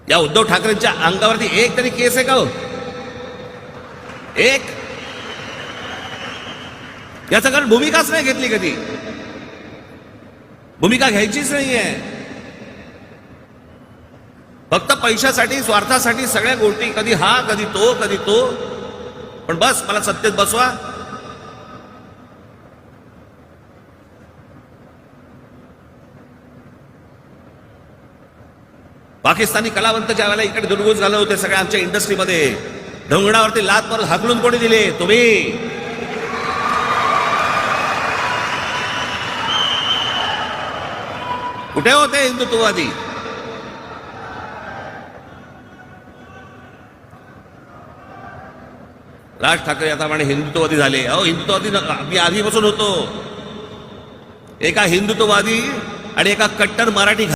या उद्धव ठाकरेंच्या अंगावरती एक तरी केस आहे का हो? एक याचा कारण भूमिकाच नाही घेतली, कधी भूमिका घ्यायचीच नाहीये. फक्त पैशासाठी, स्वार्थासाठी सगळ्या गोष्टी, कधी हा कधी तो कधी तो, पण बस मला सत्तेत बसवा. पाकिस्तानी कलावंत ज्या वेळेला इकडे दुर्गुस घालत होते सगळ्या आमच्या इंडस्ट्रीमध्ये, ढोंगणावरती लात मारून हाकलून कोणी दिले? तुम्ही. कुठे होते हिंदुत्ववादी? राज ठाकरे आता म्हणे हिंदुत्ववादी झाले. अहो, हिंदुत्ववादी मी आधीपासून होतो. एका हिंदुत्ववादी आणि एका कट्टर मराठी